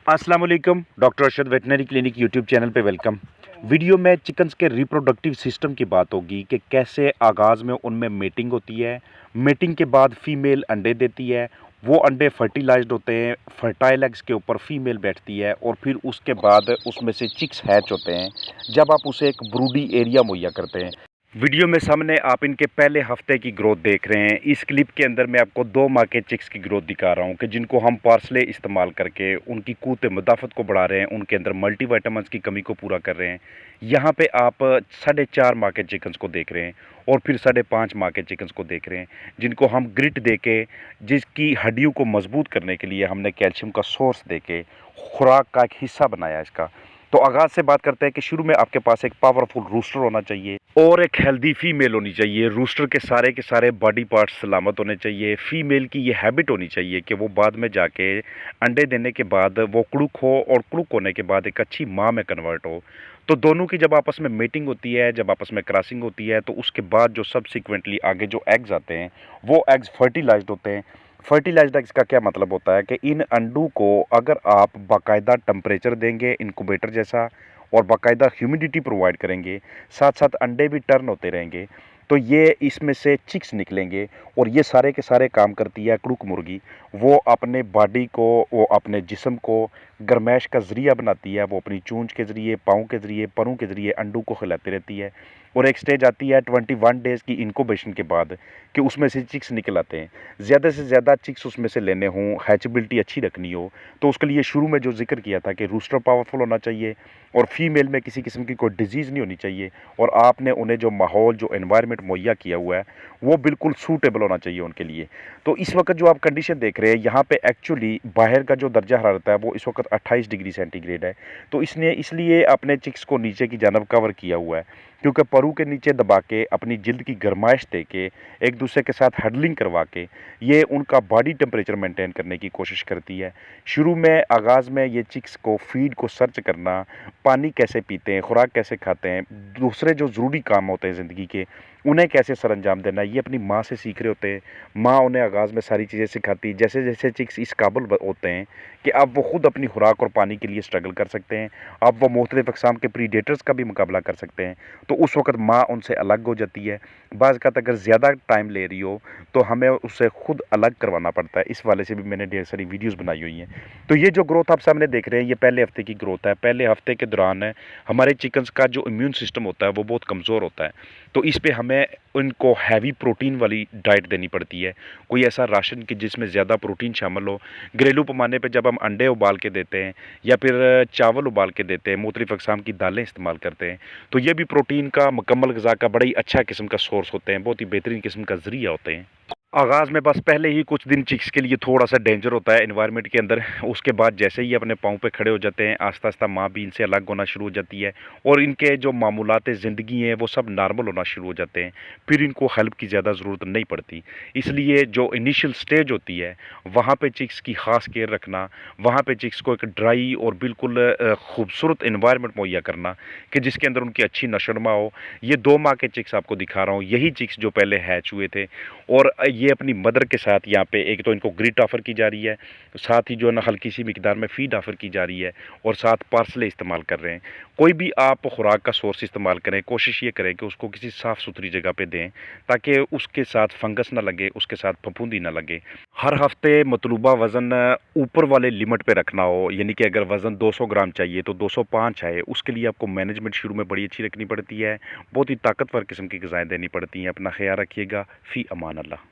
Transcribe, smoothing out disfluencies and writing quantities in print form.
अस्सलाम वालेकुम। Doctor Arshad veterinary clinic YouTube channel पे वेलकम। वीडियो में चिकन्स के रिप्रोडक्टिव सिस्टम की बात होगी कि कैसे आगाज़ में उनमें मेटिंग होती है। मेटिंग के बाद फीमेल अंडे देती है, वो अंडे फर्टिलाइज्ड होते हैं, फर्टाइल एग्स के ऊपर फीमेल बैठती है और फिर उसके बाद उसमें से चिक्स हैच होते हैं जब आप उसे एक ब्रूडी एरिया मुहैया करते हैं। वीडियो में सामने आप इनके पहले हफ्ते की ग्रोथ देख रहे हैं। इस क्लिप के अंदर मैं आपको 2 माह के चिक्स की ग्रोथ दिखा रहा हूं कि जिनको हम पार्सले इस्तेमाल करके उनकी क़ुव्वत मुदाफ़त को बढ़ा रहे हैं, उनके अंदर मल्टीविटामिन्स की कमी को पूरा कर रहे हैं। यहाँ पे आप 4.5 माह के चिकन्स को देख रहे हैं और फिर 5.5 माह के चिकन्स को देख रहे हैं, जिनको हम ग्रिट दे के, जिसकी हड्डियों को मजबूत करने के लिए हमने कैल्शियम का सोर्स दे के खुराक का एक हिस्सा बनाया इसका। तो आगाज़ से बात करते हैं कि शुरू में आपके पास एक पावरफुल रूस्टर होना चाहिए और एक हेल्दी फीमेल होनी चाहिए। रूस्टर के सारे बॉडी पार्ट्स सलामत होने चाहिए। फीमेल की ये हैबिट होनी चाहिए कि वो बाद में जाके अंडे देने के बाद वो कुड़ुक हो और कुड़ुक होने के बाद एक अच्छी माँ में कन्वर्ट हो। तो दोनों की जब आपस में मेटिंग होती है, जब आपस में क्रॉसिंग होती है, तो उसके बाद जो सबसिक्वेंटली आगे जो एग्स आते हैं वो एग्स फर्टिलाइज्ड होते हैं। फर्टिलाइज्ड एग्स का क्या मतलब होता है कि इन अंडों को अगर आप बाकायदा टेम्परेचर देंगे इनक्यूबेटर जैसा और बाकायदा ह्यूमिडिटी प्रोवाइड करेंगे, साथ साथ अंडे भी टर्न होते रहेंगे, तो ये इसमें से चिक्स निकलेंगे और ये सारे के सारे काम करती है कुड़ुक मुर्गी। वो अपने बॉडी को, वो अपने जिस्म को गर्माइश का ज़रिया बनाती है। वो अपनी चूंच के ज़रिए, पाँव के ज़रिए, परों के ज़रिए अंडों को खिलाती रहती है और एक स्टेज आती है 21 डेज़ की इनक्यूबेशन के बाद कि उसमें से चिक्स निकल आते हैं। ज़्यादा से ज़्यादा चिक्स उसमें से लेने हों, हैचेबिलिटी अच्छी रखनी हो, तो उसके लिए शुरू में जो ज़िक्र किया था कि रूस्टर पावरफुल होना चाहिए और फीमेल में किसी किस्म की कोई डिजीज़ नहीं होनी चाहिए और आपने उन्हें जो माहौल, जो एनवायरनमेंट मुहैया किया हुआ है, वो बिल्कुल सूटेबल होना चाहिए उनके लिए। तो इस वक्त जो आप कंडीशन देख रहे हैं, यहाँ पे एक्चुअली बाहर का जो दर्जा हरारत है वो इस वक्त 28 डिग्री सेंटीग्रेड है। तो इसने इसलिए अपने चिक्स को नीचे की जानब कवर किया हुआ है, क्योंकि परू के नीचे दबा के अपनी जिल्द की गर्माइश दे के एक दूसरे के साथ हडलिंग करवा के ये उनका बॉडी टेम्परेचर मेंटेन करने की कोशिश करती है। शुरू में आगाज़ में ये चिक्स को फीड को सर्च करना, पानी कैसे पीते हैं, खुराक कैसे खाते हैं, दूसरे जो ज़रूरी काम होते हैं ज़िंदगी के, उन्हें कैसे सरअंजाम देना है, ये अपनी माँ से सीख रहे होते हैं। माँ उन्हें आगाज़ में सारी चीज़ें सिखाती है। जैसे जैसे चिक्स इस काबिल होते हैं कि अब वो खुद अपनी खुराक और पानी के लिए स्ट्रगल कर सकते हैं, अब वो मुख्तलिफ़ अक़साम के प्रीडेटर्स का भी मुकाबला कर सकते हैं, तो उस वक़्त माँ उनसे अलग हो जाती है। बाज़ औक़ात अगर ज़्यादा टाइम ले रही हो तो हमें उससे खुद अलग करवाना पड़ता है। इस वाले से भी मैंने ढेर सारी वीडियोज़ बनाई हुई हैं। तो ये जो ग्रोथ आप सामने देख रहे हैं, ये पहले हफ्ते की ग्रोथ है। पहले हफ्ते के दौरान हमारे चिकन्स का जो इम्यून सिस्टम होता है वो बहुत कमज़ोर होता है, तो इस पे हमें उनको हैवी प्रोटीन वाली डाइट देनी पड़ती है। कोई ऐसा राशन कि जिसमें ज़्यादा प्रोटीन शामिल हो। घरेलू पैमाने पे जब हम अंडे उबाल के देते हैं या फिर चावल उबाल के देते हैं, मुख्तलिफ़ अक़साम की दालें इस्तेमाल करते हैं, तो ये भी प्रोटीन का मुकम्मल ग़िज़ा का बड़ा ही अच्छा किस्म का सोर्स होते हैं, बहुत ही बेहतरीन किस्म का ज़रिया होते हैं। आगाज़ में बस पहले ही कुछ दिन चिक्स के लिए थोड़ा-सा डेंजर होता है एनवायरनमेंट के अंदर। उसके बाद जैसे ही अपने पाँव पे खड़े हो जाते हैं, आहिस्ता-आहिस्ता माँ भी इनसे अलग होना शुरू हो जाती है और इनके जो मामूलात ज़िंदगी हैं, वो सब नॉर्मल होना शुरू हो जाते हैं। फिर इनको हेल्प की ज़्यादा ज़रूरत नहीं पड़ती। इसलिए जो इनिशियल स्टेज होती है, वहाँ पे चिक्स की ख़ास केयर रखना, वहाँ पे चिक्स को एक ड्राई और बिल्कुल खूबसूरत एनवायरनमेंट मुहैया करना कि जिसके अंदर उनकी अच्छी नशोनुमा हो। ये 2 माह के चिक्स आपको दिखा रहा हूँ, यही चिक्स जो पहले हैच हुए थे और ये अपनी मदर के साथ यहाँ पे एक तो इनको ग्रिट ऑफ़र की जा रही है, साथ ही जो है ना हल्की सी मिकदार में फ़ीड ऑफ़र की जा रही है और साथ पार्सले इस्तेमाल कर रहे हैं। कोई भी आप खुराक का सोर्स इस्तेमाल करें, कोशिश ये करें कि उसको किसी साफ़ सुथरी जगह पे दें ताकि उसके साथ फंगस ना लगे, उसके साथ फफूंदी ना लगे। हर हफ्ते मतलूबा वज़न ऊपर वाले लिमिट पे रखना हो, यानी कि अगर वज़न 200 ग्राम चाहिए तो 205 आए, उसके लिए आपको मैनेजमेंट शुरू में बड़ी अच्छी रखनी पड़ती है। बहुत ही ताकतवर किस्म की ग़िज़ाएँ देनी पड़ती हैं। अपना ख़्याल रखिएगा। फ़ी अमान अल्लाह।